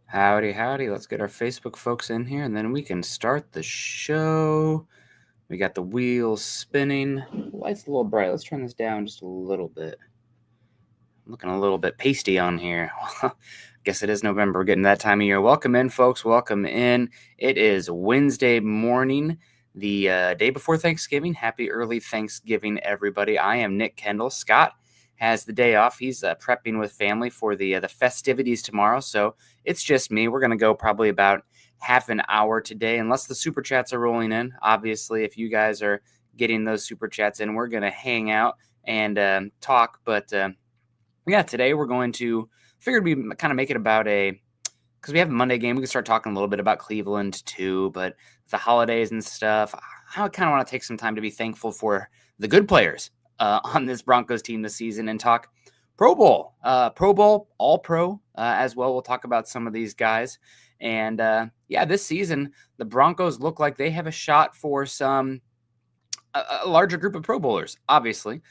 Howdy, howdy. Let's get our Facebook folks in here and then we can start the show. We got the wheels spinning. Light's a little bright. Let's turn this down just a little bit. Looking a little bit pasty on here. Guess it is November. We're getting that time of year. Welcome in, folks. Welcome in. It is Wednesday morning, the day before Thanksgiving. Happy early Thanksgiving, everybody. I am Nick Kendell. Scott has the day off. He's prepping with family for the festivities tomorrow. So it's just me. We're going to go probably about half an hour today, unless the super chats are rolling in. Obviously, if you guys are getting those super chats in, we're going to hang out and talk. But yeah, today we're going to figured we kind of make it about because we have a Monday game. We can start talking a little bit about Cleveland too, but the holidays and stuff. I kind of want to take some time to be thankful for the good players on this Broncos team this season and talk Pro Bowl, All Pro as well. We'll talk about some of these guys. And yeah, this season, the Broncos look like they have a shot for a larger group of Pro Bowlers. Obviously,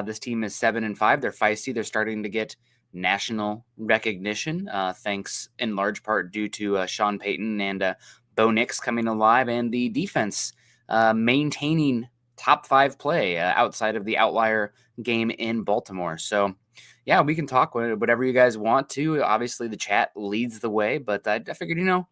this team is 7-5. They're feisty. They're starting to get national recognition, thanks in large part due to Sean Payton and Bo Nix coming alive, and the defense maintaining top 5 play outside of the outlier game in Baltimore. So, yeah, we can talk whatever you guys want to. Obviously, the chat leads the way, but I figured,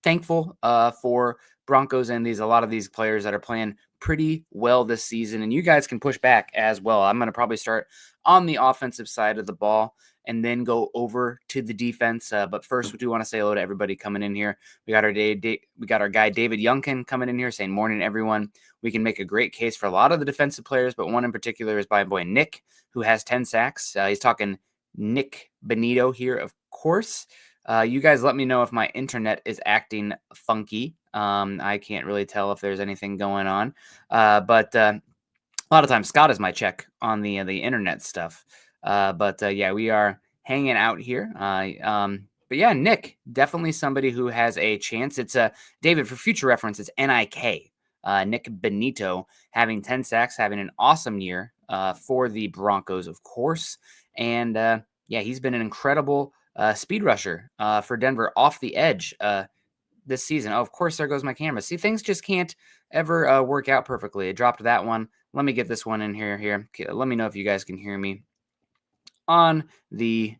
thankful for Broncos and a lot of these players that are playing pretty well this season, and you guys can push back as well. I'm going to probably start on the offensive side of the ball and then go over to the defense. But first, we do want to say hello to everybody coming in here. We got our guy David Youngkin coming in here saying, "Morning, everyone." We can make a great case for a lot of the defensive players, but one in particular is my boy Nick, who has 10 sacks. He's talking Nick Benito here, of course. You guys let me know if my internet is acting funky. I can't really tell if there's anything going on. But a lot of times Scott is my check on the internet stuff. But yeah, we are hanging out here. But yeah, Nick, definitely somebody who has a chance. It's David, for future reference, it's NIK. Nick Benito having 10 sacks, having an awesome year for the Broncos, of course. And yeah, he's been an incredible speed rusher for Denver off the edge this season. Oh, of course, there goes my camera. See, things just can't ever work out perfectly. I dropped that one. Let me get this one in here. Okay, let me know if you guys can hear me on the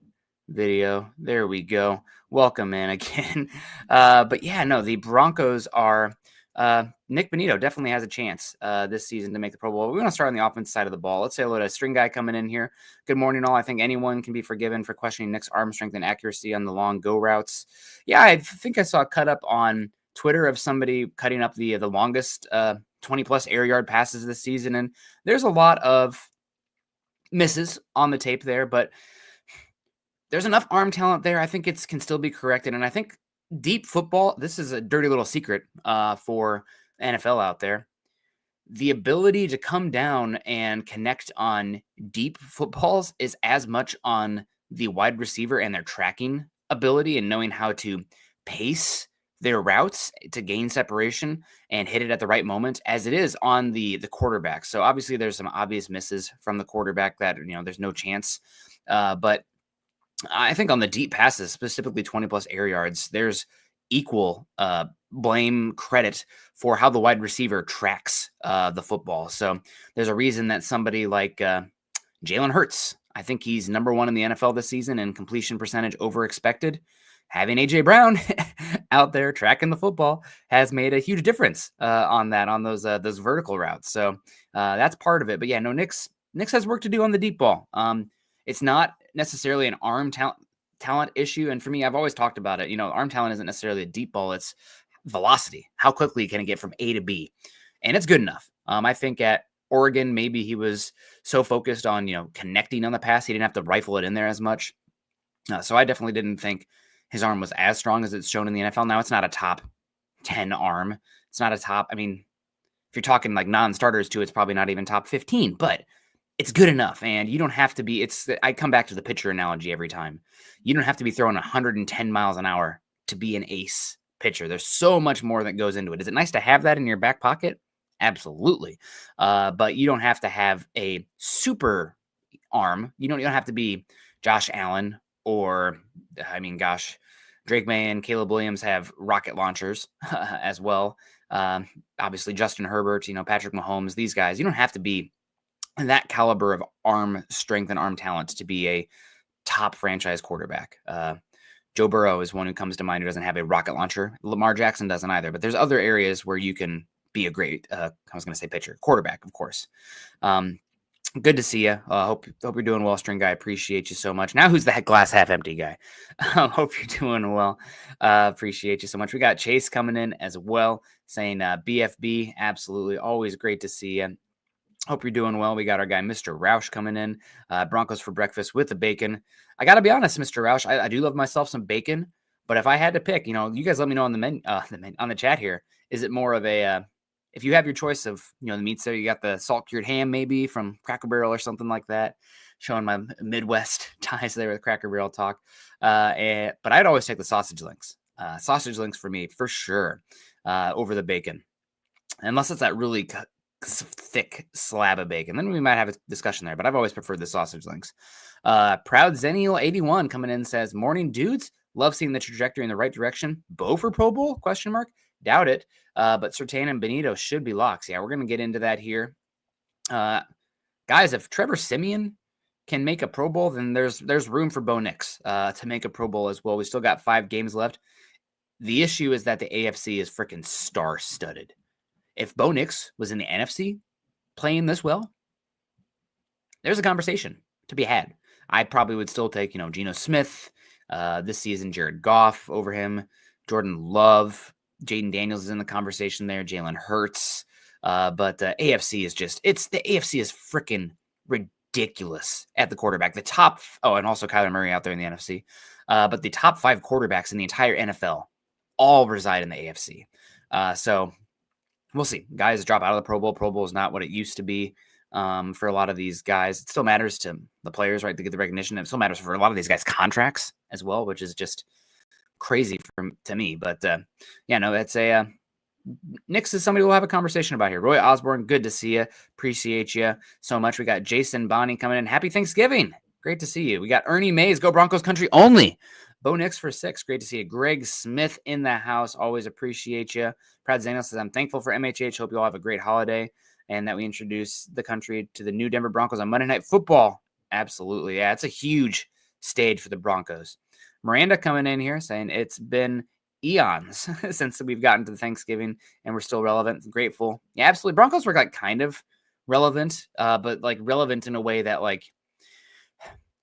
video. There we go. Welcome in again. But yeah, no, the Broncos are Nick Benito definitely has a chance this season to make the Pro Bowl. We're going to start on the offense side of the ball. Let's say hello to String Guy coming in here. Good morning, all. I think anyone can be forgiven for questioning Nick's arm strength and accuracy on the long go routes. Yeah, I think I saw a cut up on Twitter of somebody cutting up the longest 20-plus air yard passes this season, and there's a lot of misses on the tape there, but there's enough arm talent there. I think it can still be corrected, and I think deep football, this is a dirty little secret for NFL out there. The ability to come down and connect on deep footballs is as much on the wide receiver and their tracking ability and knowing how to pace their routes to gain separation and hit it at the right moment as it is on the quarterback. So obviously there's some obvious misses from the quarterback that, there's no chance. But I think on the deep passes, specifically 20-plus air yards, there's equal blame credit for how the wide receiver tracks the football. So there's a reason that somebody like Jalen Hurts, I think he's number 1 in the NFL this season in completion percentage over expected. Having A.J. Brown out there tracking the football has made a huge difference on those vertical routes. So that's part of it. But yeah, no, Knicks has work to do on the deep ball. It's not necessarily an arm talent issue. And for me, I've always talked about it. Arm talent isn't necessarily a deep ball. It's velocity. How quickly can it get from A to B? And it's good enough. I think at Oregon, maybe he was so focused on, connecting on the pass, he didn't have to rifle it in there as much. So I definitely didn't think his arm was as strong as it's shown in the NFL. Now, it's not a top 10 arm. It's not a top, if you're talking like non-starters too, it's probably not even top 15, but it's good enough. And you don't have to be, I come back to the pitcher analogy every time. You don't have to be throwing 110 miles an hour to be an ace pitcher. There's so much more that goes into it. Is it nice to have that in your back pocket? Absolutely. But you don't have to have a super arm. You don't have to be Josh Allen or, Drake May and Caleb Williams have rocket launchers as well. Obviously, Justin Herbert, Patrick Mahomes, these guys. You don't have to be that caliber of arm strength and arm talent to be a top franchise quarterback. Joe Burrow is one who comes to mind who doesn't have a rocket launcher. Lamar Jackson doesn't either. But there's other areas where you can be a great, I was going to say pitcher, quarterback, of course. Good to see you. Hope you're doing well, String Guy. Appreciate you so much. Now, who's that glass half empty guy? Hope you're doing well. Appreciate you so much. We got Chase coming in as well, saying BFB. Absolutely, always great to see you. Hope you're doing well. We got our guy Mr. Roush coming in. Broncos for breakfast with the bacon. I got to be honest, Mr. Roush, I do love myself some bacon. But if I had to pick, you guys let me know on on the chat here. Is it more of a if you have your choice of, the meats there, you got the salt-cured ham maybe from Cracker Barrel or something like that, showing my Midwest ties there with Cracker Barrel talk. But I'd always take the sausage links. Sausage links for me, for sure, over the bacon. Unless it's that really thick slab of bacon. Then we might have a discussion there, but I've always preferred the sausage links. Proud Zennial 81 coming in says, morning, dudes. Love seeing the trajectory in the right direction. Bo for Pro Bowl? ? Doubt it. But Surtain and Benito should be locks. Yeah, we're going to get into that here. Guys, if Trevor Siemian can make a Pro Bowl, then there's room for Bo Nix to make a Pro Bowl as well. We still got 5 games left. The issue is that the AFC is freaking star-studded. If Bo Nix was in the NFC playing this well, there's a conversation to be had. I probably would still take, Geno Smith this season, Jared Goff over him, Jordan Love, Jaden Daniels is in the conversation there, Jalen Hurts. But the AFC is the AFC is freaking ridiculous at the quarterback. The top, and also Kyler Murray out there in the NFC. But the top 5 quarterbacks in the entire NFL all reside in the AFC. So we'll see. Guys drop out of the Pro Bowl. Pro Bowl is not what it used to be for a lot of these guys. It still matters to the players, right, to get the recognition. It still matters for a lot of these guys' contracts as well, which is just crazy to me. But it's a Nix is somebody we'll have a conversation about here. Roy Osborne, good to see you. Appreciate you so much. We got Jason Bonnie coming in. Happy Thanksgiving. Great to see you. We got Ernie Mays, Go Broncos Country only. Bo Nix for 6. Great to see you. Greg Smith in the house. Always appreciate you. Proud Zaniel says, I'm thankful for MHH. Hope you all have a great holiday and that we introduce the country to the new Denver Broncos on Monday Night Football. Absolutely. Yeah, it's a huge stage for the Broncos. Miranda coming in here saying it's been eons since we've gotten to the Thanksgiving and we're still relevant and grateful. Yeah, absolutely. Broncos were kind of relevant, but relevant in a way that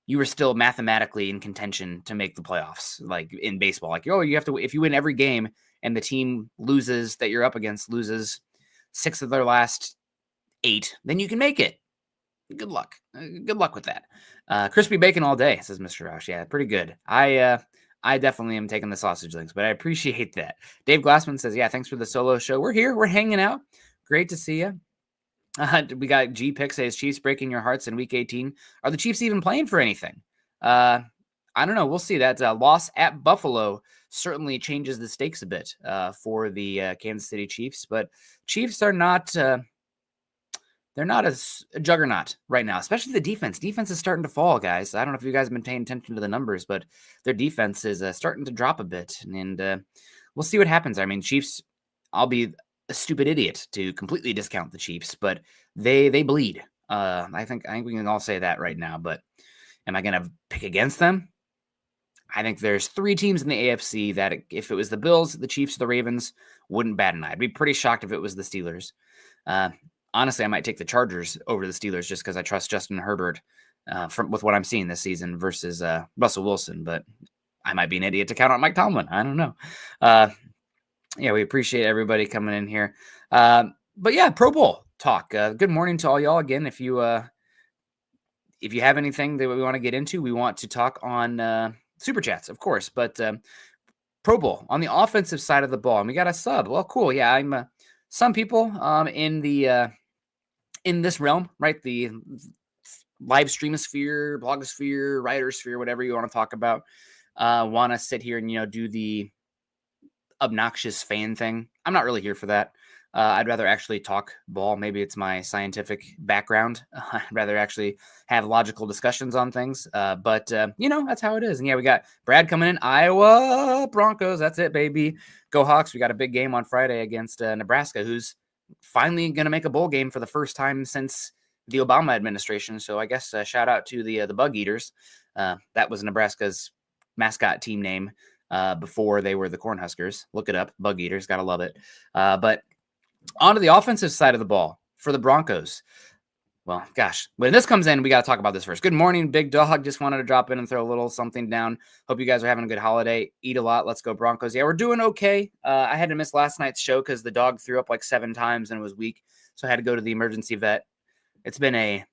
you were still mathematically in contention to make the playoffs, like in baseball. You have to, if you win every game and the team that you're up against loses 6 of their last 8, then you can make it. Good luck. Good luck with that. Crispy bacon all day, says Mr. Roush. Yeah, pretty good. I definitely am taking the sausage links, but I appreciate that. Dave Glassman says, yeah, thanks for the solo show. We're here. We're hanging out. Great to see you. We got G Pick says, Chiefs breaking your hearts in week 18. Are the Chiefs even playing for anything? I don't know. We'll see. That loss at Buffalo certainly changes the stakes a bit for the Kansas City Chiefs, but Chiefs are not they're not a juggernaut right now, especially the defense. Defense is starting to fall, guys. I don't know if you guys have been paying attention to the numbers, but their defense is starting to drop a bit, and we'll see what happens. I mean, Chiefs, I'll be a stupid idiot to completely discount the Chiefs, but they bleed. I think we can all say that right now, but am I going to pick against them? I think there's 3 teams in the AFC that if it was the Bills, the Chiefs, the Ravens, wouldn't bat an eye. I'd be pretty shocked if it was the Steelers. Honestly, I might take the Chargers over the Steelers just because I trust Justin Herbert with what I'm seeing this season versus Russell Wilson. But I might be an idiot to count on Mike Tomlin. I don't know. Yeah, we appreciate everybody coming in here. But yeah, Pro Bowl talk. Good morning to all y'all again. If you have anything that we want to get into, we want to talk on Super Chats, of course. But Pro Bowl on the offensive side of the ball, and we got a sub. Well, cool. Yeah, I'm some people in this realm, right? The live streamosphere, blogosphere, writersphere, whatever you want to talk about, want to sit here and, do the obnoxious fan thing. I'm not really here for that. I'd rather actually talk ball. Maybe it's my scientific background. I'd rather actually have logical discussions on things. But that's how it is. And yeah, we got Brad coming in. Iowa Broncos. That's it, baby. Go Hawks. We got a big game on Friday against Nebraska, who's finally going to make a bowl game for the first time since the Obama administration. So I guess shout out to the Bug Eaters. That was Nebraska's mascot team name before they were the Cornhuskers. Look it up. Bug Eaters. Got to love it. But on to the offensive side of the ball for the Broncos. Well, gosh, when this comes in, we got to talk about this first. Good morning, Big Dog. Just wanted to drop in and throw a little something down. Hope you guys are having a good holiday. Eat a lot. Let's go Broncos. Yeah, we're doing okay. I had to miss last night's show because the dog threw up like 7 times and was weak. So I had to go to the emergency vet. It's been a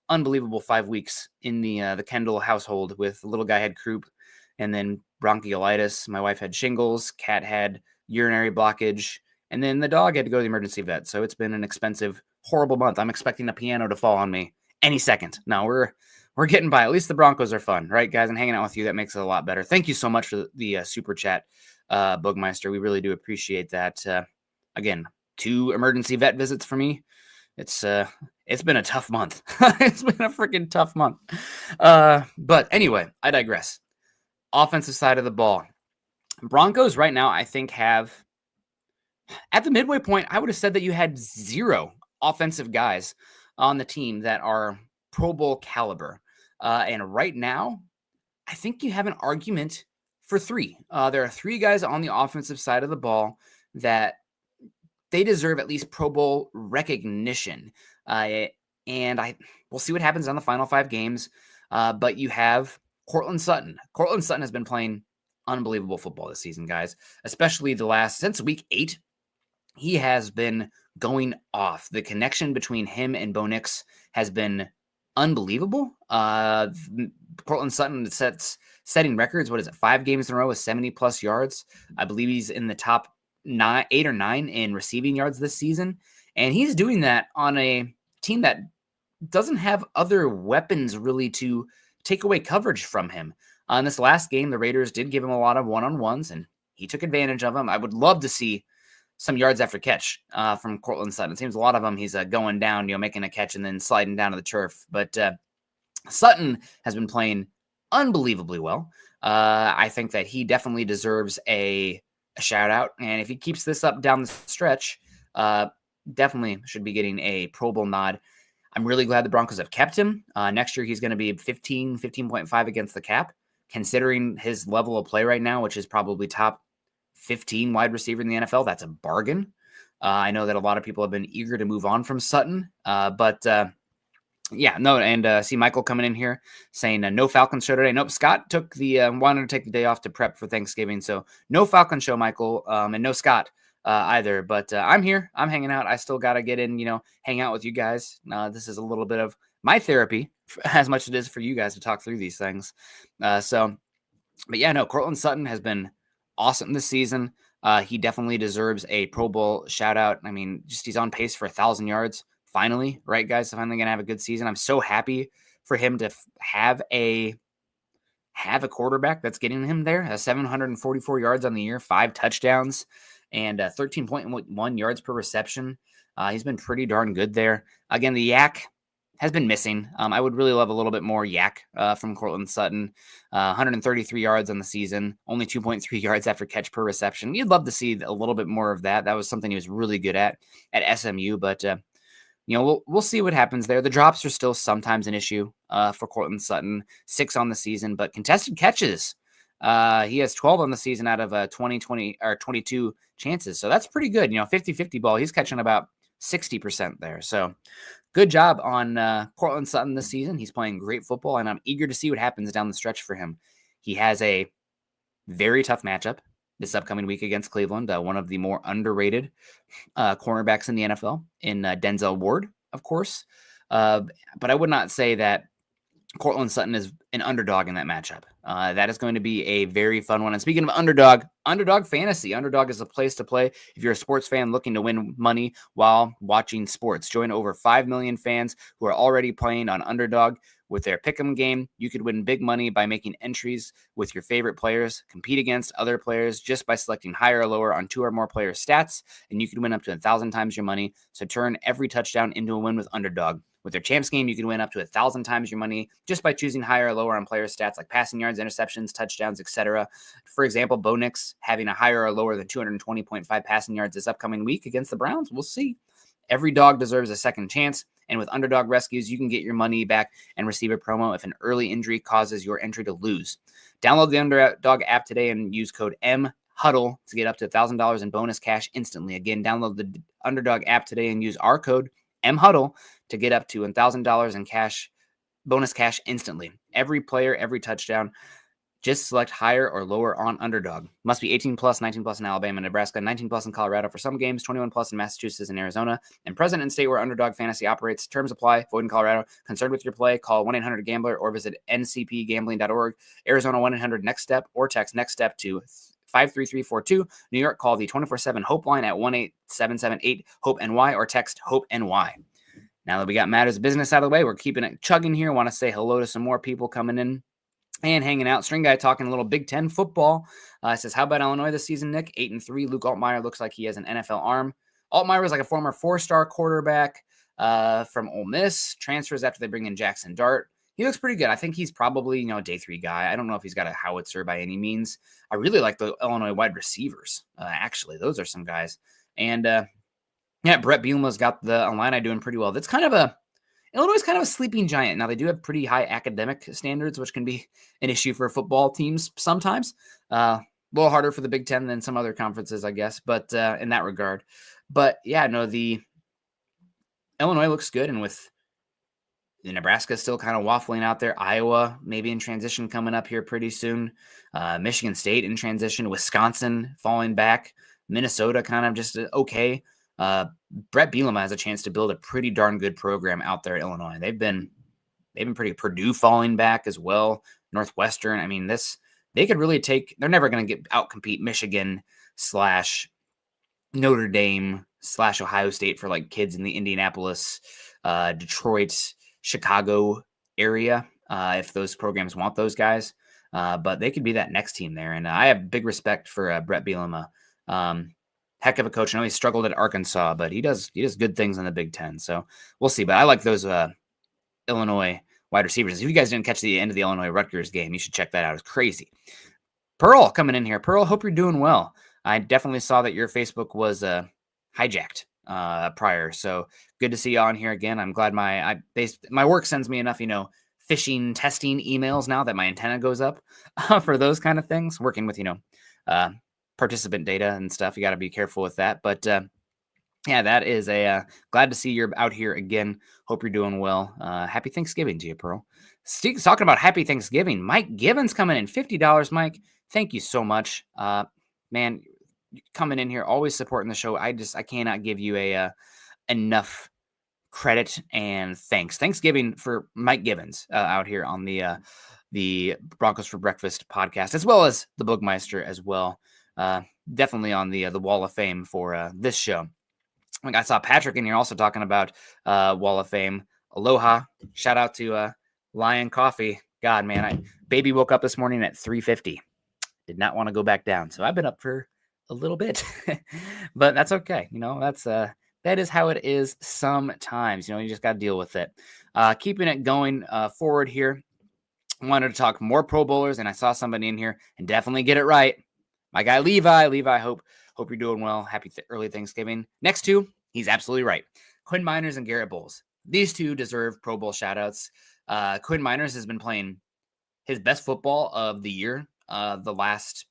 unbelievable 5 weeks in the Kendell household with the little guy had croup and then bronchiolitis. My wife had shingles. Cat had urinary blockage. And then the dog had to go to the emergency vet. So it's been an expensive, horrible month. I'm expecting a piano to fall on me any second. No, we're getting by. At least the Broncos are fun, right, guys? And hanging out with you, that makes it a lot better. Thank you so much for the super chat, Bugmeister. We really do appreciate that. Again, 2 emergency vet visits for me. It's been a tough month. It's been a freaking tough month. But anyway, I digress. Offensive side of the ball. Broncos right now, I think, have... At the midway point, I would have said that you had 0 offensive guys on the team that are Pro Bowl caliber. And right now, I think you have an argument for 3. There are 3 guys on the offensive side of the ball that they deserve at least Pro Bowl recognition. And we'll see what happens on the final 5 games. But you have Courtland Sutton. Courtland Sutton has been playing unbelievable football this season, guys, especially since week 8. He has been going off. The connection between him and Bo Nix has been unbelievable. Courtland Sutton setting records. What is it? 5 games in a row with 70+ yards. I believe he's in the top 8 or 9 in receiving yards this season. And he's doing that on a team that doesn't have other weapons really to take away coverage from him. In this last game, the Raiders did give him a lot of one-on-ones, and he took advantage of them. I would love to see some yards after catch from Courtland Sutton. It seems a lot of them he's going down, making a catch and then sliding down to the turf. But Sutton has been playing unbelievably well. I think that he definitely deserves a shout out. And if he keeps this up down the stretch, definitely should be getting a Pro Bowl nod. I'm really glad the Broncos have kept him. Next year, he's going to be 15.5 against the cap, considering his level of play right now, which is probably top 15 wide receiver in the NFL. That's a bargain. I know that a lot of people have been eager to move on from Sutton, but see Michael coming in here saying no Falcon show today. Nope, Scott wanted to take the day off to prep for Thanksgiving, so no Falcon show, Michael, and no Scott either. But I'm here. I'm hanging out. I still got to get in, hang out with you guys. This is a little bit of my therapy, as much as it is for you guys to talk through these things. Courtland Sutton has been awesome this season. He definitely deserves a Pro Bowl shout out. I mean, he's on pace for 1,000 yards. Finally, right, guys? Finally going to have a good season. I'm so happy for him to have a quarterback that's getting him there. 744 yards on the year, 5 touchdowns, and 13.1 yards per reception. He's been pretty darn good there. Again, the yak has been missing. I would really love a little bit more yak from Courtland Sutton. 133 yards on the season, only 2.3 yards after catch per reception. You'd love to see a little bit more of that. That was something he was really good at SMU, but we'll see what happens there. The drops are still sometimes an issue for Courtland Sutton. 6 on the season, but contested catches. He has 12 on the season out of 22 chances. So that's pretty good. 50-50 ball. He's catching about 60% there. So good job on Courtland Sutton this season. He's playing great football, and I'm eager to see what happens down the stretch for him. He has a very tough matchup this upcoming week against Cleveland, one of the more underrated cornerbacks in the NFL, in Denzel Ward, of course. But I would not say that Courtland Sutton is an underdog in that matchup. That is going to be a very fun one. And speaking of Underdog Fantasy. Underdog is a place to play if you're a sports fan looking to win money while watching sports. Join over 5 million fans who are already playing on Underdog. With their pick'em game, you could win big money by making entries with your favorite players, compete against other players just by selecting higher or lower on 2 or more players' stats, and you could win up to 1,000 times your money. So turn every touchdown into a win with Underdog. With their champs game, you can win up to 1,000 times your money just by choosing higher or lower on player stats like passing yards, interceptions, touchdowns, etc. For example, Bo Nix having a higher or lower than 220.5 passing yards this upcoming week against the Browns. We'll see. Every dog deserves a second chance, and with Underdog Rescues, you can get your money back and receive a promo if an early injury causes your entry to lose. Download the Underdog app today and use code MHuddle to get up to $1,000 in bonus cash instantly. Again, download the Underdog app today and use our code MHuddle to get up to $1,000 in bonus cash instantly. Every player, every touchdown. Just select higher or lower on Underdog. Must be 18 plus, 19 plus in Alabama, Nebraska, 19 plus in Colorado for some games, 21 plus in Massachusetts and Arizona, and present in state where Underdog Fantasy operates. Terms apply. Void in Colorado. Concerned with your play? Call 1-800-GAMBLER or visit ncpgambling.org. Arizona 1-800-NEXT-STEP or text NEXT STEP to 53342. New York, call the 24/7 Hope line at 1-877-8-HOPE-NY or text HOPE-NY. Now that we got matters of business out of the way, we're keeping it chugging here. Want to say hello to some more people coming in and hanging out. String Guy talking a little Big Ten football. Says, how about Illinois this season, Nick? 8-3. Luke Altmaier looks like he has an NFL arm. Altmaier was like a former 4-star quarterback from Ole Miss. Transfers after they bring in Jackson Dart. He looks pretty good. I think he's probably, a day 3 guy. I don't know if he's got a howitzer by any means. I really like the Illinois wide receivers. Actually, those are some guys. And Brett Bielema's got the Illini doing pretty well. That's Illinois is kind of a sleeping giant. Now, they do have pretty high academic standards, which can be an issue for football teams sometimes. A little harder for the Big Ten than some other conferences, I guess, but in that regard. But, the Illinois looks good, and with the Nebraska still kind of waffling out there, Iowa maybe in transition coming up here pretty soon, Michigan State in transition, Wisconsin falling back, Minnesota kind of just okay. Brett Bielema has a chance to build a pretty darn good program out there at Illinois. They've been pretty. Purdue falling back as well. Northwestern. I mean, they could really they're never going to outcompete Michigan / Notre Dame / Ohio State for like kids in the Indianapolis, Detroit, Chicago area. If those programs want those guys, but they could be that next team there. And I have big respect for Brett Bielema. Heck of a coach. I know he struggled at Arkansas, but he does good things in the Big Ten. So we'll see. But I like those Illinois wide receivers. If you guys didn't catch the end of the Illinois Rutgers game, you should check that out. It's crazy. Pearl coming in here. Pearl, hope you're doing well. I definitely saw that your Facebook was hijacked prior. So good to see you on here again. I'm glad my work sends me enough, phishing testing emails now that my antenna goes up for those kind of things. Working with, participant data and stuff. You got to be careful with that. But that is glad to see you're out here again. Hope you're doing well. Happy Thanksgiving to you, Pearl. Steve's talking about happy Thanksgiving. Mike Gibbons coming in, $50. Mike, thank you so much. Man, coming in here, always supporting the show. I cannot give you enough credit and thanks. Thanksgiving for Mike Gibbons out here on the Broncos for Breakfast podcast, as well as the Boogmeister as well. Definitely on the Wall of Fame for this show. I saw Patrick in here also talking about Wall of Fame. Aloha. Shout out to Lion Coffee. God, man, baby woke up this morning at 3:50. Did not want to go back down. So I've been up for a little bit, but that's okay. That is how it is sometimes. You just got to deal with it. Keeping it going forward here. I wanted to talk more Pro Bowlers, and I saw somebody in here and definitely get it right. My guy, Levi. Levi, hope you're doing well. Happy early Thanksgiving. Next two, he's absolutely right. Quinn Miners and Garrett Bowles. These two deserve Pro Bowl shout-outs. Quinn Miners has been playing his best football of the year the last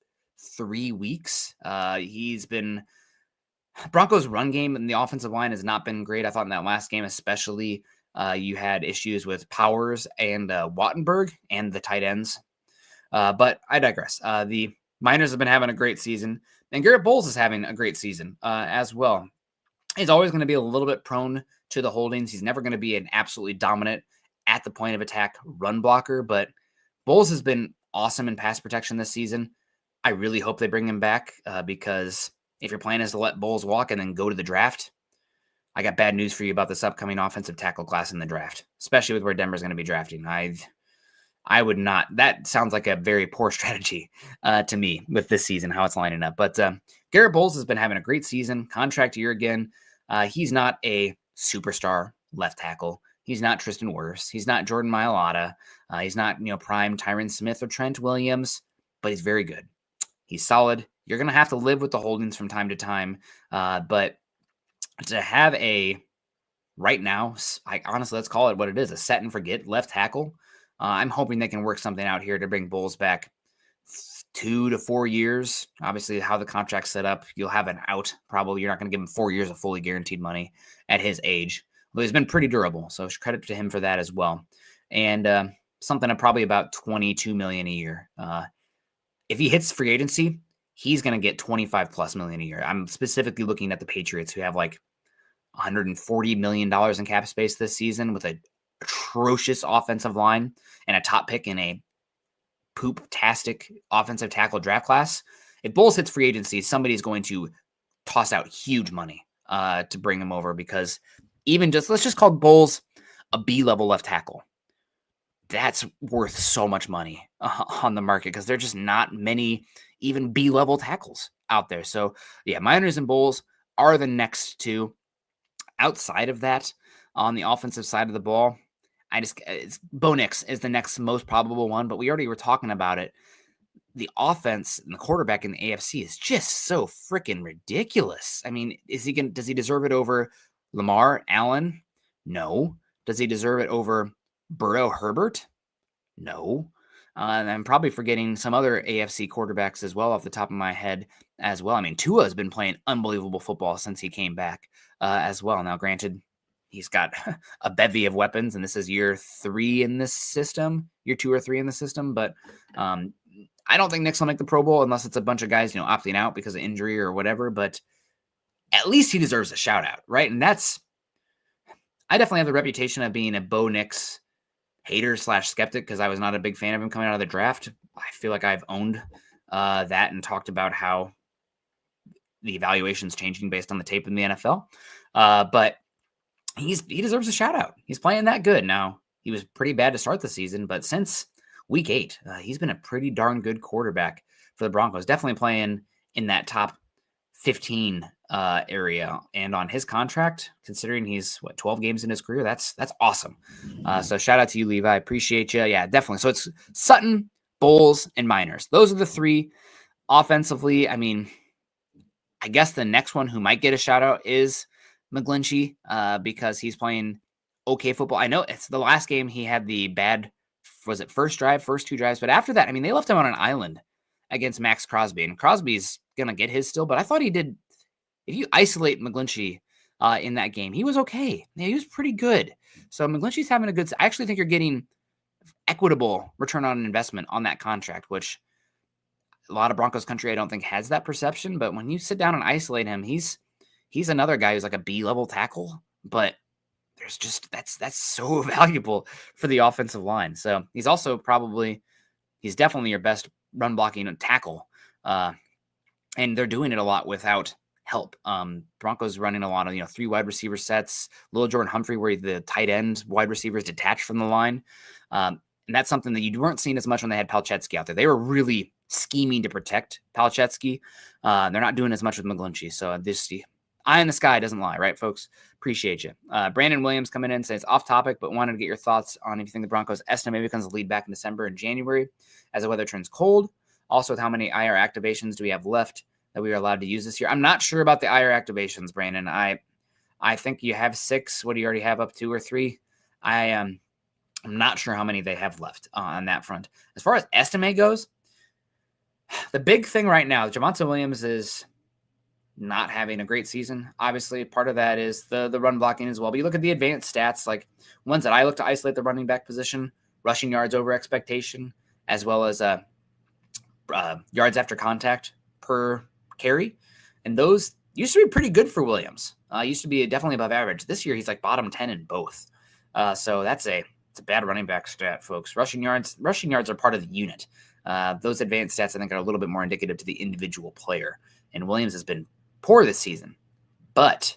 3 weeks. Broncos' run game and the offensive line has not been great. I thought in that last game especially, you had issues with Powers and Wattenberg and the tight ends. But I digress. The Miners have been having a great season, and Garrett Bowles is having a great season as well. He's always going to be a little bit prone to the holdings. He's never going to be an absolutely dominant at the point of attack run blocker, but Bowles has been awesome in pass protection this season. I really hope they bring him back because if your plan is to let Bowles walk and then go to the draft, I got bad news for you about this upcoming offensive tackle class in the draft, especially with where Denver's going to be drafting. I would not. That sounds like a very poor strategy to me with this season, how it's lining up. But Garrett Bowles has been having a great season, contract year again. He's not a superstar left tackle. He's not Tristan Wirfs. He's not Jordan Mailata. He's not, prime Tyron Smith or Trent Williams, but he's very good. He's solid. You're going to have to live with the holdings from time to time. But to have right now, honestly, let's call it what it is, a set and forget left tackle. I'm hoping they can work something out here to bring Bowles back 2 to 4 years. Obviously, how the contract's set up, you'll have an out. Probably you're not going to give him 4 years of fully guaranteed money at his age. But he's been pretty durable, so credit to him for that as well. And something of probably about $22 million a year. If he hits free agency, he's going to get $25+ million a year. I'm specifically looking at the Patriots, who have like $140 million in cap space this season with a atrocious offensive line and a top pick in a poop-tastic offensive tackle draft class. If Bowles hits free agency, somebody's going to toss out huge money to bring him over, because let's just call Bowles a B-level left tackle. That's worth so much money on the market because there's just not many even B-level tackles out there. So yeah, Miners and Bowles are the next two. Outside of that, on the offensive side of the ball, Bo Nix is the next most probable one, but we already were talking about it. The offense and the quarterback in the AFC is just so freaking ridiculous. I mean, does he deserve it over Lamar, Allen? No. Does he deserve it over Burrow, Herbert? No. And I'm probably forgetting some other AFC quarterbacks as well off the top of my head as well. I mean, Tua has been playing unbelievable football since he came back as well. Now, granted, he's got a bevy of weapons, and this is year 3 in this system, year 2 or 3 in the system. But I don't think Knicks will make the Pro Bowl unless it's a bunch of guys, opting out because of injury or whatever. But at least he deserves a shout out, right? And I definitely have the reputation of being a Bo Nix hater / skeptic because I was not a big fan of him coming out of the draft. I feel like I've owned that and talked about how the evaluation's changing based on the tape in the NFL. But he deserves a shout out. He's playing that good. Now, he was pretty bad to start the season, but since week 8, he's been a pretty darn good quarterback for the Broncos. Definitely playing in that top 15 area, and on his contract, considering he's 12 games in his career, that's awesome. So shout out to you, Levi. Appreciate you. Yeah, definitely. So it's Sutton, Bowles, and Miners. Those are the 3 offensively. I mean, I guess the next one who might get a shout out is McGlinchey because he's playing okay football. I know it's the last game he had the bad, was it first 2 drives, but after that, I mean, they left him on an island against Max Crosby, and Crosby's going to get his still, but I thought he did. If you isolate McGlinchey in that game, he was okay. Yeah, he was pretty good. So McGlinchey's having a good. I actually think you're getting equitable return on investment on that contract, which a lot of Broncos country I don't think has that perception. But when you sit down and isolate him, he's another guy who's like a B-level tackle, but there's just that's so valuable for the offensive line. So he's definitely your best run blocking tackle, and they're doing it a lot without help. Broncos running a lot of 3 wide receiver sets, little Jordan Humphrey where the tight end wide receivers detached from the line, and that's something that you weren't seeing as much when they had Palczewski out there. They were really scheming to protect Palczewski. They're not doing as much with McGlinchey. So this eye in the sky doesn't lie, right, folks? Appreciate you. Brandon Williams coming in says off topic, but wanted to get your thoughts on if you think the Broncos estimate becomes the lead back in December and January as the weather turns cold. Also, with how many IR activations do we have left that we are allowed to use this year? I'm not sure about the IR activations, Brandon. I think you have 6. What do you already have, up 2 or 3? I'm not sure how many they have left on that front. As far as estimate goes, the big thing right now, Javonte Williams is not having a great season. Obviously, part of that is the run blocking as well. But you look at the advanced stats, like ones that I look to isolate the running back position, rushing yards over expectation, as well as yards after contact per carry. And those used to be pretty good for Williams. Used to be definitely above average. This year, he's like bottom 10 in both. So it's a bad running back stat, folks. Rushing yards are part of the unit. Those advanced stats, I think, are a little bit more indicative to the individual player. And Williams has been poor this season, but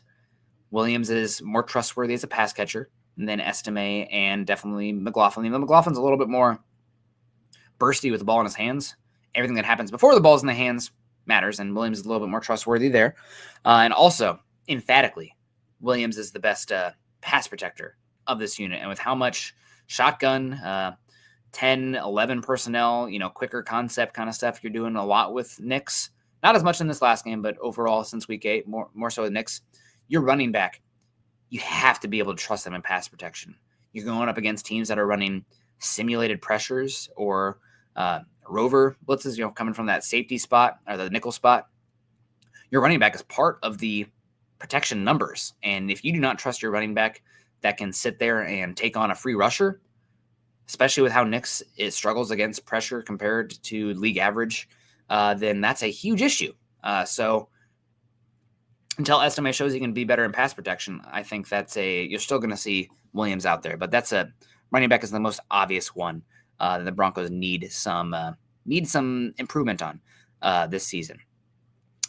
Williams is more trustworthy as a pass catcher than Estime and definitely McLaughlin. Even though McLaughlin's a little bit more bursty with the ball in his hands, everything that happens before the ball's in the hands matters, and Williams is a little bit more trustworthy there. And also, emphatically, Williams is the best pass protector of this unit. And with how much shotgun, 10, 11 personnel, quicker concept kind of stuff you're doing a lot with Nix. Not as much in this last game, but overall since week 8, more so with Nix. Your running back, you have to be able to trust them in pass protection. You're going up against teams that are running simulated pressures or rover blitzes, coming from that safety spot or the nickel spot. Your running back is part of the protection numbers. And if you do not trust your running back that can sit there and take on a free rusher, especially with how Nix struggles against pressure compared to league average, then that's a huge issue. So until Estime shows he can be better in pass protection, I think you're still going to see Williams out there. But that's running back is the most obvious one that the Broncos need some improvement on this season.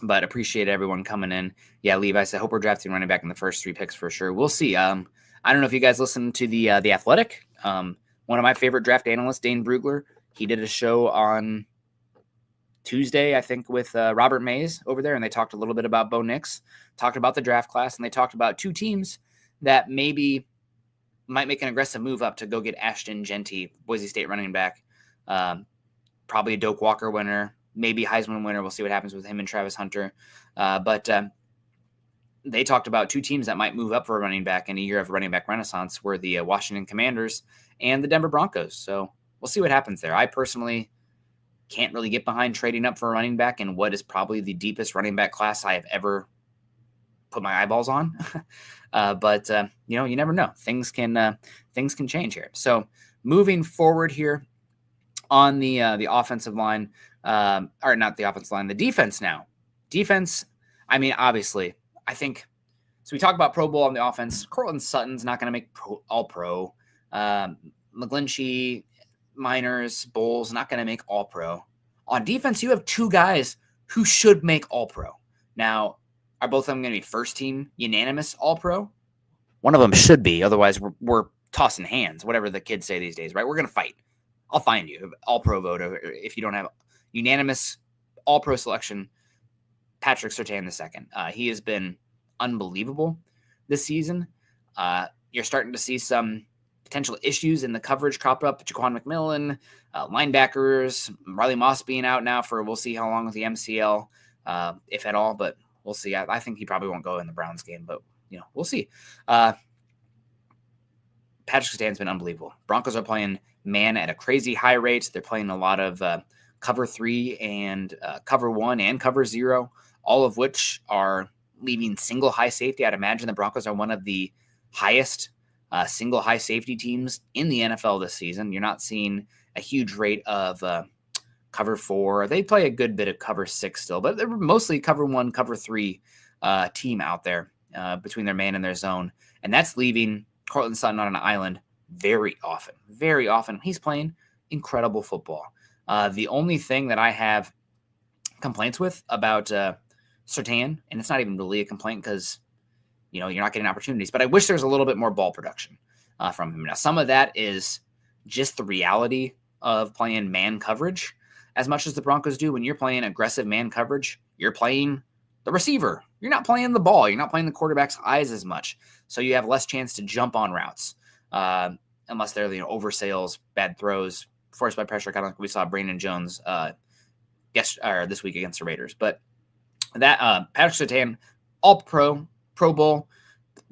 But appreciate everyone coming in. Yeah, Levi said, hope we're drafting running back in the first 3 picks for sure. We'll see. I don't know if you guys listened to the Athletic. One of my favorite draft analysts, Dane Brugler, he did a show on Tuesday, I think, with Robert Mays over there, and they talked a little bit about Bo Nix, talked about the draft class, and they talked about 2 teams that maybe might make an aggressive move up to go get Ashton Genty, Boise State running back, probably a Doak Walker winner, maybe Heisman winner. We'll see what happens with him and Travis Hunter. But they talked about 2 teams that might move up for a running back in a year of running back renaissance were the Washington Commanders and the Denver Broncos. So we'll see what happens there. I personally can't really get behind trading up for a running back in what is probably the deepest running back class I have ever put my eyeballs on. But you never know. Things can change here. So moving forward here on the offensive line, or not the offensive line, the defense now. Defense, I mean, obviously, I think, so we talk about Pro Bowl on the offense. Cortland Sutton's not going to make All-Pro. McGlinchey, Miners, Bowles, not going to make All-Pro. On defense, you have 2 guys who should make All-Pro. Now, are both of them going to be first-team unanimous All-Pro? One of them should be. Otherwise, we're tossing hands, whatever the kids say these days, right? We're going to fight. I'll find you All-Pro vote if you don't have unanimous All-Pro selection. Patrick Surtain II. He has been unbelievable this season. You're starting to see some potential issues in the coverage crop up. Jaquan McMillan, linebackers, Riley Moss being out now we'll see how long with the MCL, if at all, but we'll see. I think he probably won't go in the Browns game, but we'll see. Patrick Surtain's been unbelievable. Broncos are playing man at a crazy high rate. They're playing a lot of cover 3 and cover 1 and cover 0, all of which are leaving single high safety. I'd imagine the Broncos are one of the highest single high safety teams in the NFL this season. You're not seeing a huge rate of cover 4. They play a good bit of cover 6 still, but they're mostly cover 1, cover 3 team out there between their man and their zone. And that's leaving Cortland Sutton on an island very often. Very often. He's playing incredible football. The only thing that I have complaints with about Surtain, and it's not even really a complaint because, you're not getting opportunities, but I wish there was a little bit more ball production from him. Now, some of that is just the reality of playing man coverage as much as the Broncos do. When you're playing aggressive man coverage, you're playing the receiver. You're not playing the ball. You're not playing the quarterback's eyes as much. So you have less chance to jump on routes unless they're oversales, bad throws, forced by pressure, kind of like we saw Brandon Jones this week against the Raiders. But that Patrick Surtain, All-Pro, Pro Bowl,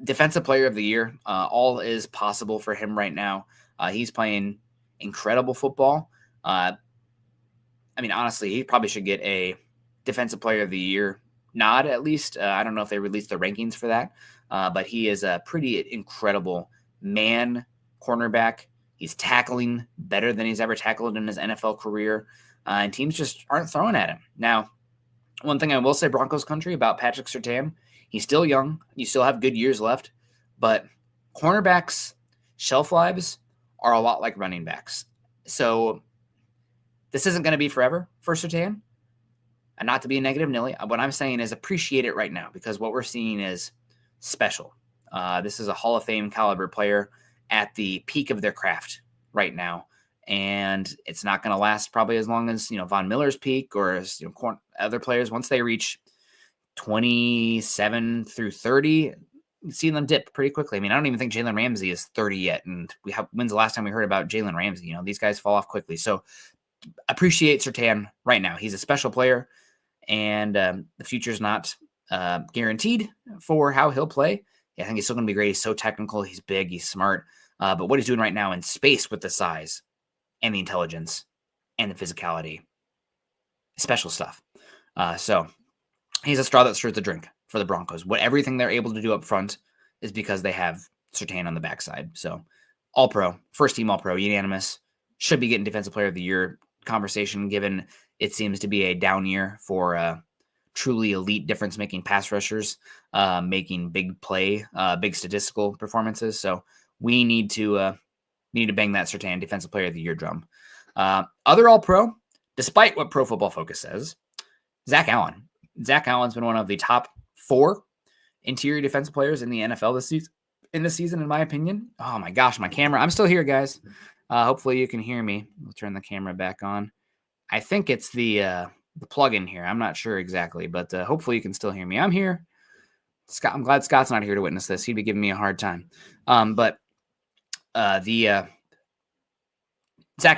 Defensive Player of the Year, all is possible for him right now. He's playing incredible football. Honestly, he probably should get a Defensive Player of the Year nod at least. I don't know if they released the rankings for that, but he is a pretty incredible man cornerback. He's tackling better than he's ever tackled in his NFL career, and teams just aren't throwing at him. Now, one thing I will say, Broncos country, about Patrick Surtain, he's still young. You still have good years left, but cornerbacks' shelf lives are a lot like running backs. So This isn't going to be forever for Surtain. And not to be a negative Nilly, what I'm saying is appreciate it right now, because what we're seeing is special. This is a Hall of Fame caliber player at the peak of their craft right now. And it's not going to last probably as long as, Von Miller's peak, or as, other players. Once they reach 27 through 30, you see them dip pretty quickly. I mean, I don't even think Jalen Ramsey is 30 yet. And when's the last time we heard about Jalen Ramsey? These guys fall off quickly. So appreciate Surtain right now. He's a special player. And the future's not guaranteed for how he'll play. I think he's still going to be great. He's so technical. He's big. He's smart. But what he's doing right now in space with the size and the intelligence and the physicality, special stuff. So he's a straw that stirs the drink for the Broncos. Everything they're able to do up front is because they have Surtain on the backside. So All-Pro, first team All-Pro, unanimous. Should be getting Defensive Player of the Year conversation, given it seems to be a down year for truly elite difference-making pass rushers, making big play, big statistical performances. So we need to bang that Surtain Defensive Player of the Year drum. Other All-Pro, despite what Pro Football Focus says, Zach Allen. Zach Allen's been one of the top 4 interior defensive players in the NFL this season, in my opinion. Oh my gosh, my camera. I'm still here, guys. Hopefully you can hear me. We'll turn the camera back on. I think it's the plug-in here. I'm not sure exactly, but hopefully you can still hear me. I'm here. Scott, I'm glad Scott's not here to witness this. He'd be giving me a hard time. But Zach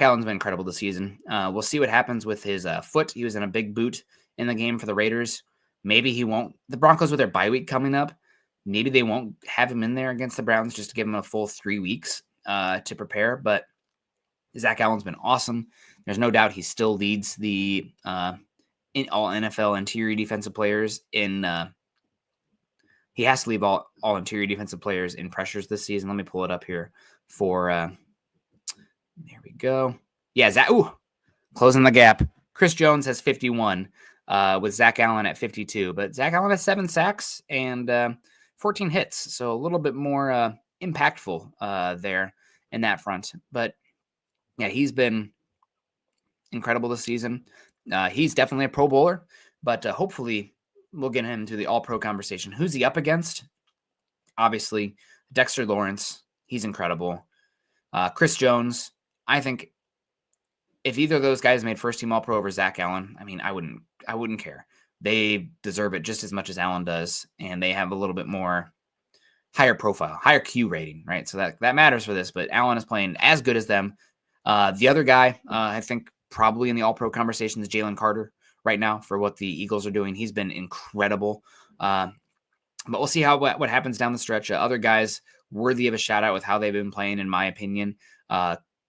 Allen's been incredible this season. We'll see what happens with his foot. He was in a big boot in the game for the Raiders. Maybe he won't. The Broncos with their bye week coming up, maybe they won't have him in there against the Browns just to give him a full 3 weeks to prepare. But Zach Allen's been awesome. There's no doubt he still leads the in all NFL interior defensive players in. He has to leave all interior defensive players in pressures this season. Let me pull it up here for. There we go. Yeah, Zach. Ooh, closing the gap. Chris Jones has 51, with Zach Allen at 52. But Zach Allen has 7 sacks and 14 hits, so a little bit more impactful there in that front. But yeah, he's been incredible this season. He's definitely a Pro Bowler, but hopefully we'll get him to the All-Pro conversation. Who's he up against? Obviously, Dexter Lawrence. He's incredible. Chris Jones. I think if either of those guys made first-team All-Pro over Zach Allen, I mean, I wouldn't care. They deserve it just as much as Allen does, and they have a little bit more higher profile, higher Q rating, right? So that matters for this, but Allen is playing as good as them. The other guy, I think probably in the All-Pro conversation is Jalen Carter right now for what the Eagles are doing. He's been incredible. But we'll see what happens down the stretch. Other guys worthy of a shout-out with how they've been playing, in my opinion.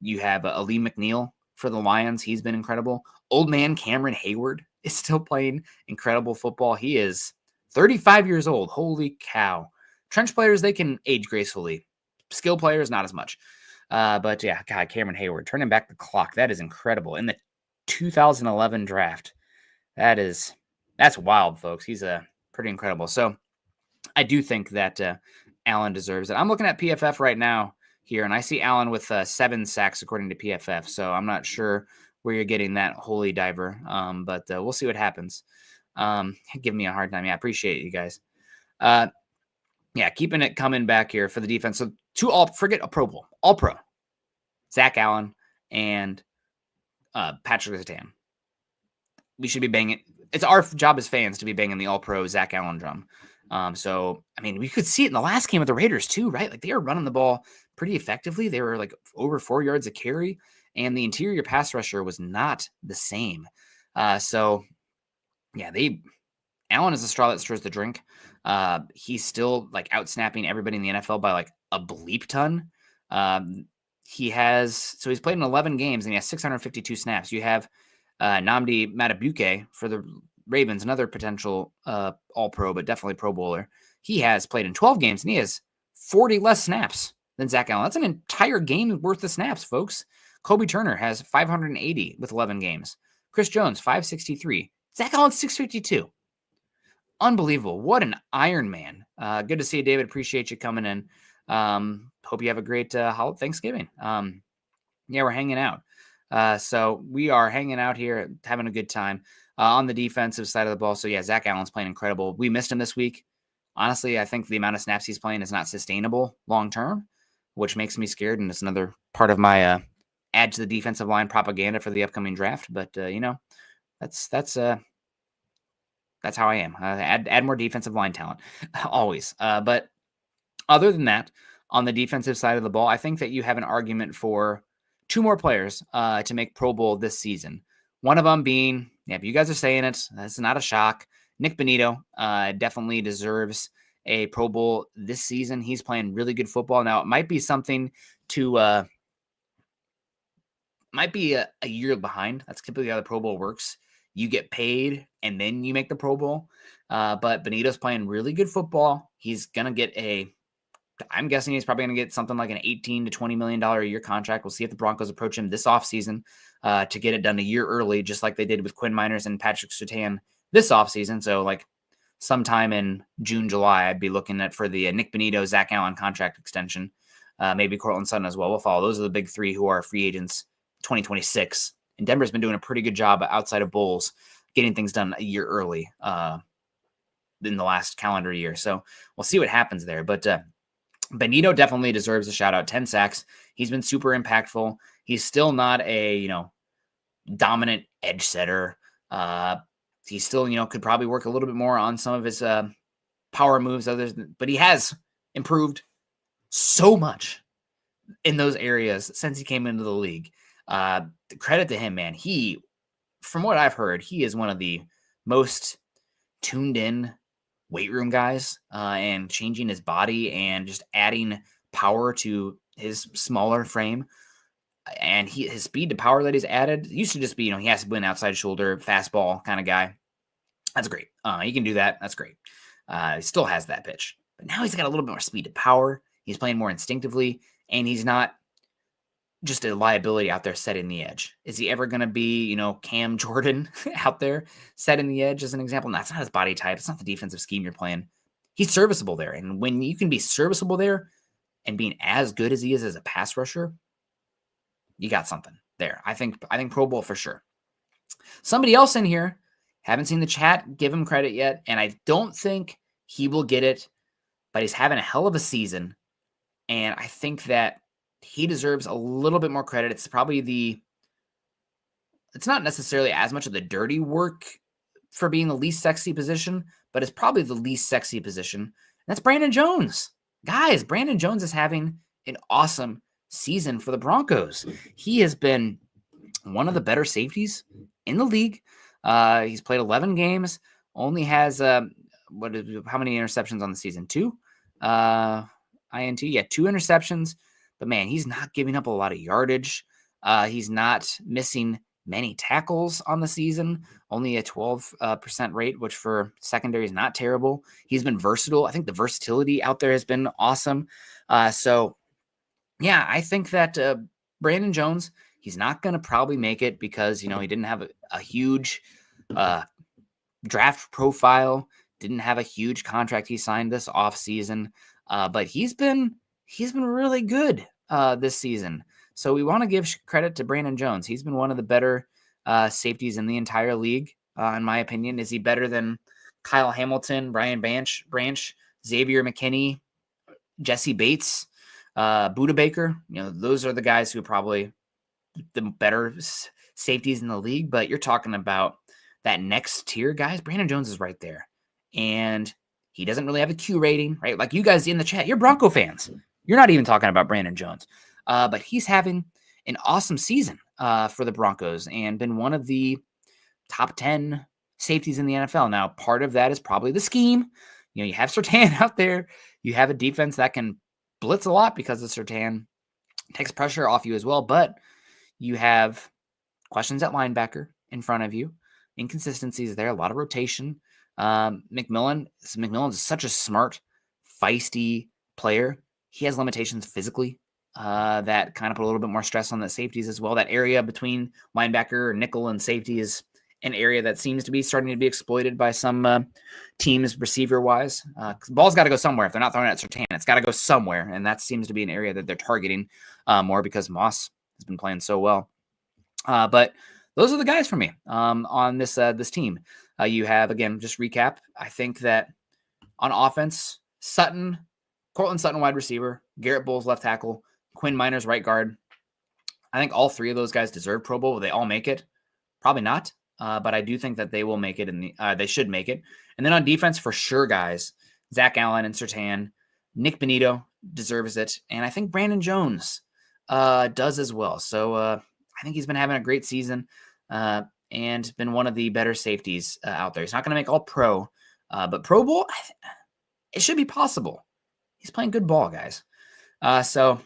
You have Ali McNeil for the Lions. He's been incredible. Old man Cameron Hayward is still playing incredible football. He is 35 years old. Holy cow. Trench players, they can age gracefully. Skill players, not as much. But yeah, God, Cameron Hayward, turning back the clock. That is incredible. In the 2011 draft, that's wild, folks. He's pretty incredible. So I do think that Allen deserves it. I'm looking at PFF right now here, and I see Allen with 7 sacks according to PFF. So I'm not sure where you're getting that holy diver, but we'll see what happens. Give me a hard time. Yeah, I appreciate you guys. Yeah, keeping it coming back here for the defense. So forget a Pro Bowl, All-Pro. Zach Allen and Patrick Surtain. We should be banging. It's our job as fans to be banging the All-Pro Zach Allen drum. So, I mean, we could see it in the last game with the Raiders too, right? Like they were running the ball pretty effectively. They were like over 4 yards a carry, and the interior pass rusher was not the same. So, yeah, Allen is the straw that stirs the drink. He's still like outsnapping everybody in the NFL by like a bleep ton. He's played in 11 games and he has 652 snaps. You have Nnamdi Madubuike for the Ravens, another potential All-Pro, but definitely Pro Bowler. He has played in 12 games and he has 40 less snaps than Zach Allen. That's an entire game worth of snaps, folks. Kobe Turner has 580 with 11 games. Chris Jones, 563. Zach Allen, 652. Unbelievable. What an Iron Man. Good to see you, David. Appreciate you coming in. Hope you have a great Thanksgiving. Yeah, we're hanging out. So we are hanging out here, having a good time on the defensive side of the ball. So yeah, Zach Allen's playing incredible. We missed him this week. Honestly, I think the amount of snaps he's playing is not sustainable long term, which makes me scared. And it's another part of my add to the defensive line propaganda for the upcoming draft. But that's how I am. Add more defensive line talent, always. But other than that, on the defensive side of the ball, I think that you have an argument for two more players to make Pro Bowl this season. One of them being, if you guys are saying it, that's not a shock. Nick Bonito definitely deserves a Pro Bowl this season. He's playing really good football. Now, it might be something to might be a year behind. That's typically how the Pro Bowl works. You get paid and then you make the Pro Bowl. But Benito's playing really good football. He's going to get I'm guessing he's probably going to get something like an $18 to $20 million a year contract. We'll see if the Broncos approach him this offseason to get it done a year early, just like they did with Quinn Miners and Patrick Surtain this offseason. So like sometime in June, July, I'd be looking at for the Nick Bonito, Zach Allen contract extension. Maybe Cortland Sutton as well. We'll follow. Those are the big three who are free agents 2026. And Denver's been doing a pretty good job outside of bowls, getting things done a year early in the last calendar year. So we'll see what happens there. But Benito definitely deserves a shout out. 10 sacks. He's been super impactful. He's still not a, dominant edge setter. He still, could probably work a little bit more on some of his power moves, but he has improved so much in those areas since he came into the league. Credit to him, man. From what I've heard, he is one of the most tuned in weight room guys and changing his body and just adding power to his smaller frame. And his speed to power that he's added used to just be, he has to win outside shoulder, fastball kind of guy. That's great. He can do that. That's great. He still has that pitch. But now he's got a little bit more speed to power. He's playing more instinctively, and he's not just a liability out there setting the edge. Is he ever going to be, Cam Jordan out there setting the edge as an example? No, that's not his body type. It's not the defensive scheme you're playing. He's serviceable there. And when you can be serviceable there and being as good as he is as a pass rusher, you got something there. I think Pro Bowl for sure. Somebody else in here, haven't seen the chat, give him credit yet, and I don't think he will get it, but he's having a hell of a season, and I think that he deserves a little bit more credit. It's probably it's not necessarily as much of the dirty work for being the least sexy position, but it's probably the least sexy position. That's Brandon Jones. Guys, Brandon Jones is having an awesome season for the Broncos. He has been one of the better safeties in the league. He's played 11 games, only has how many interceptions on the season? 2? INT, 2 interceptions. But man, he's not giving up a lot of yardage. He's not missing many tackles on the season, only a 12% rate, which for secondary is not terrible. He's been versatile. I think the versatility out there has been awesome. So yeah, I think that Brandon Jones, he's not going to probably make it because, he didn't have a huge draft profile, didn't have a huge contract he signed this offseason, but he's been really good this season. So we want to give credit to Brandon Jones. He's been one of the better safeties in the entire league, in my opinion. Is he better than Kyle Hamilton, Brian Branch, Xavier McKinney, Jesse Bates, Buda Baker? Those are the guys who are probably the better safeties in the league. But you're talking about that next tier, guys. Brandon Jones is right there. And he doesn't really have a Q rating, right? Like you guys in the chat, you're Bronco fans. You're not even talking about Brandon Jones. But he's having an awesome season for the Broncos and been one of the top 10 safeties in the NFL. Now, part of that is probably the scheme. You have Surtain out there. You have a defense that can blitz a lot because of Surtain. Takes pressure off you as well. But you have questions at linebacker in front of you. Inconsistencies there. A lot of rotation. McMillan is such a smart, feisty player. He has limitations physically that kind of put a little bit more stress on the safeties as well. That area between linebacker, nickel, and safety is an area that seems to be starting to be exploited by some teams receiver-wise. The ball's got to go somewhere. If they're not throwing it at Surtain, it's got to go somewhere, and that seems to be an area that they're targeting more because Moss has been playing so well. But those are the guys for me on this team. You have, again, just recap. I think that on offense, Cortland Sutton, wide receiver, Garrett Bowles, left tackle, Quinn Miners, right guard. I think all three of those guys deserve Pro Bowl. Will they all make it? Probably not. But I do think that they will make it, they should make it. And then on defense, for sure, guys, Zach Allen and Surtain, Nick Benito deserves it, and I think Brandon Jones does as well. So I think he's been having a great season and been one of the better safeties out there. He's not going to make All-Pro, but Pro Bowl, it should be possible. He's playing good ball, guys. So,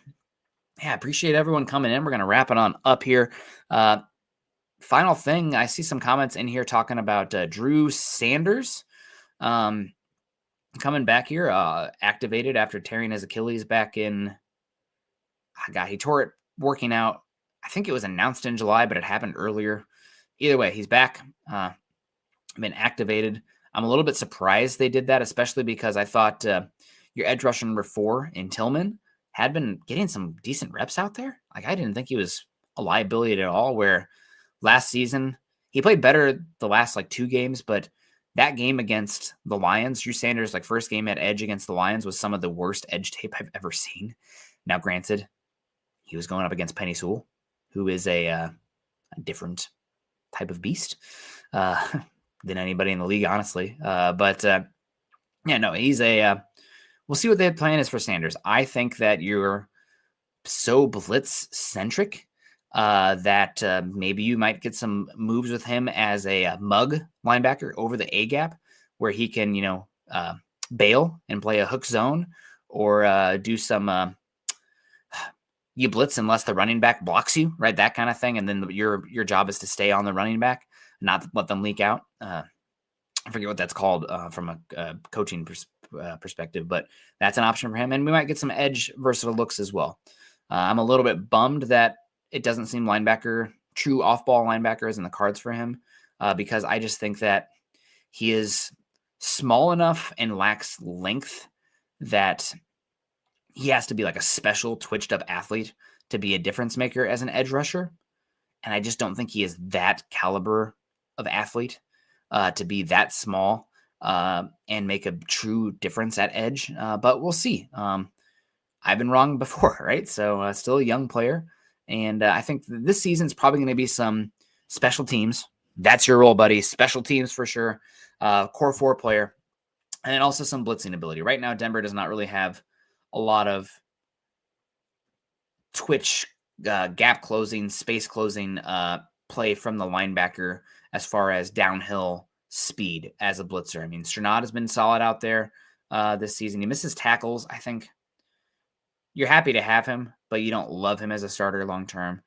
yeah, appreciate everyone coming in. We're going to wrap it on up here. Final thing, I see some comments in here talking about Drew Sanders coming back here, activated after tearing his Achilles back in, he tore it working out. I think it was announced in July, but it happened earlier. Either way, he's back, been activated. I'm a little bit surprised they did that, especially because I thought your edge rusher number 4 in Tillman had been getting some decent reps out there. Like, I didn't think he was a liability at all, where last season he played better the last 2 games, but that game against the Lions, Drew Sanders, first game at edge against the Lions, was some of the worst edge tape I've ever seen. Now, granted, he was going up against Penei Sewell, who is a different type of beast than anybody in the league, honestly. He's we'll see what the plan is for Sanders. I think that you're so blitz-centric that maybe you might get some moves with him as a mug linebacker over the A-gap, where he can, bail and play a hook zone, or do some you blitz unless the running back blocks you, right? That kind of thing. And then your job is to stay on the running back, not let them leak out. I forget what that's called from a coaching perspective, but that's an option for him. And we might get some edge versatile looks as well. I'm a little bit bummed that it doesn't seem true off-ball linebacker is in the cards for him, because I just think that he is small enough and lacks length that he has to be a special twitched up athlete to be a difference maker as an edge rusher. And I just don't think he is that caliber of athlete to be that small and make a true difference at edge. But we'll see. I've been wrong before, right? So still a young player. And I think this season's probably going to be some special teams. That's your role, buddy. Special teams for sure. Core 4 player. And also some blitzing ability. Right now, Denver does not really have a lot of twitch, gap closing, space closing play from the linebacker as far as downhill speed as a blitzer. I mean, Strnad has been solid out there this season. He misses tackles. I think you're happy to have him, but you don't love him as a starter long term.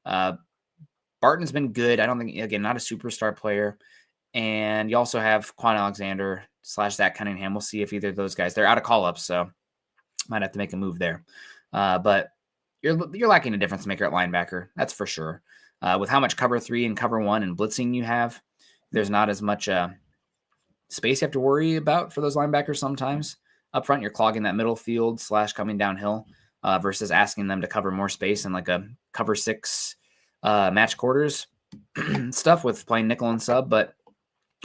Barton's been good. I don't think, again, not a superstar player. And you also have Quan Alexander / Zach Cunningham. We'll see if either of those guys, they're out of call-ups, so might have to make a move there. But you're lacking a difference maker at linebacker. That's for sure. With how much cover 3 and cover 1 and blitzing you have, there's not as much space you have to worry about for those linebackers sometimes. Up front, you're clogging that middle field / coming downhill versus asking them to cover more space in a cover 6 match quarters stuff with playing nickel and sub. But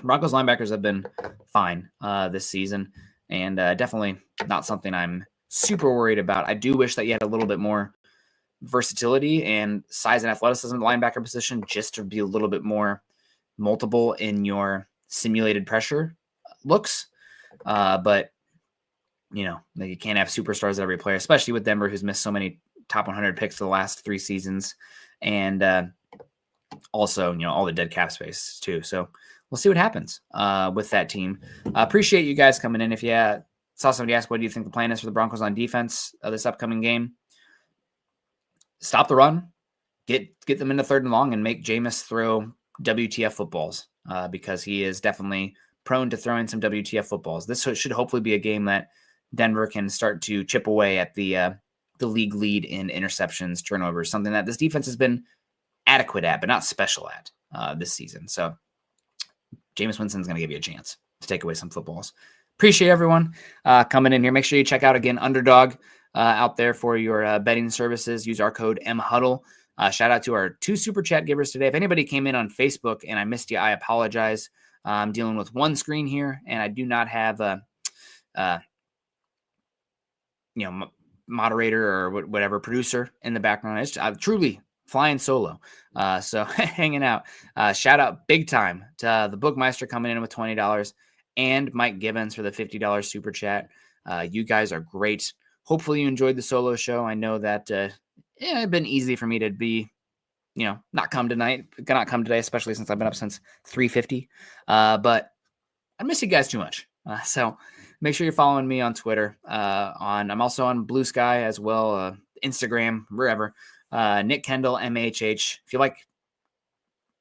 Broncos linebackers have been fine this season, and definitely not something I'm super worried about. I do wish that you had a little bit more versatility and size and athleticism in the linebacker position, just to be a little bit more multiple in your simulated pressure looks. But you can't have superstars at every player, especially with Denver, who's missed so many top 100 picks for the last 3 seasons. And also, all the dead cap space too. So we'll see what happens with that team. Appreciate you guys coming in. If you saw somebody ask, what do you think the plan is for the Broncos on defense this upcoming game? Stop the run, get them into 3rd and long, and make Jameis throw WTF footballs because he is definitely prone to throwing some WTF footballs. This should hopefully be a game that Denver can start to chip away at the league lead in interceptions, turnovers, something that this defense has been adequate at, but not special at this season. So Jameis Winston's going to give you a chance to take away some footballs. Appreciate everyone coming in here. Make sure you check out, again, Underdog out there for your betting services. Use our code MHuddle Shout out to our 2 super chat givers today. If anybody came in on Facebook and I missed you, I apologize. I'm dealing with one screen here, and I do not have a moderator or whatever producer in the background. I'm truly flying solo. So hanging out. Shout out big time to the Bookmeister coming in with $20 and Mike Gibbons for the $50 super chat. You guys are great. Hopefully you enjoyed the solo show. I know that it's been easy for me to be, not come today, especially since I've been up since 3:50. But I miss you guys too much. So make sure you're following me on Twitter. I'm also on Blue Sky as well, Instagram, wherever. Nick Kendell, MHH. If you like,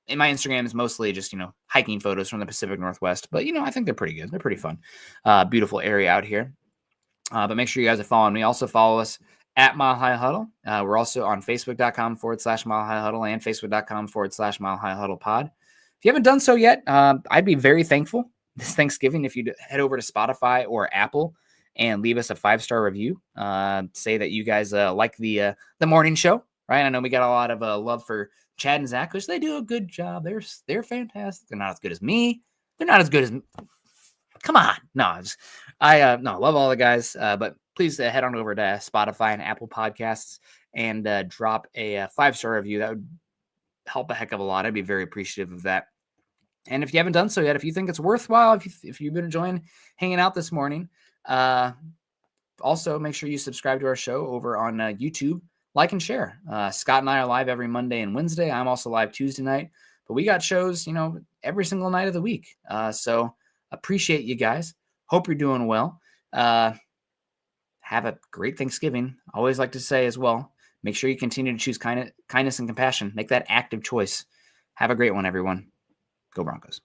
in my Instagram is mostly just, hiking photos from the Pacific Northwest. But, I think they're pretty good. They're pretty fun. Beautiful area out here. But make sure you guys are following me. Also follow us at Mile High Huddle. We're also on Facebook.com/Mile High Huddle and Facebook.com/Mile High Huddle pod. If you haven't done so yet, I'd be very thankful this Thanksgiving if you head over to Spotify or Apple and leave us a 5-star review. Say that you guys like the morning show, right? I know we got a lot of love for Chad and Zach, because they do a good job. They're fantastic. They're not as good as me. They're not as good as come on. No, love all the guys. But please head on over to Spotify and Apple Podcasts and drop a 5-star review. That would help a heck of a lot. I'd be very appreciative of that. And if you haven't done so yet, if you think it's worthwhile, if you've been enjoying hanging out this morning, also make sure you subscribe to our show over on YouTube, like and share. Scott and I are live every Monday and Wednesday. I'm also live Tuesday night, but we got shows, every single night of the week. So appreciate you guys. Hope you're doing well. Have a great Thanksgiving. Always like to say as well, make sure you continue to choose kindness and compassion. Make that active choice. Have a great one, everyone. Go Broncos.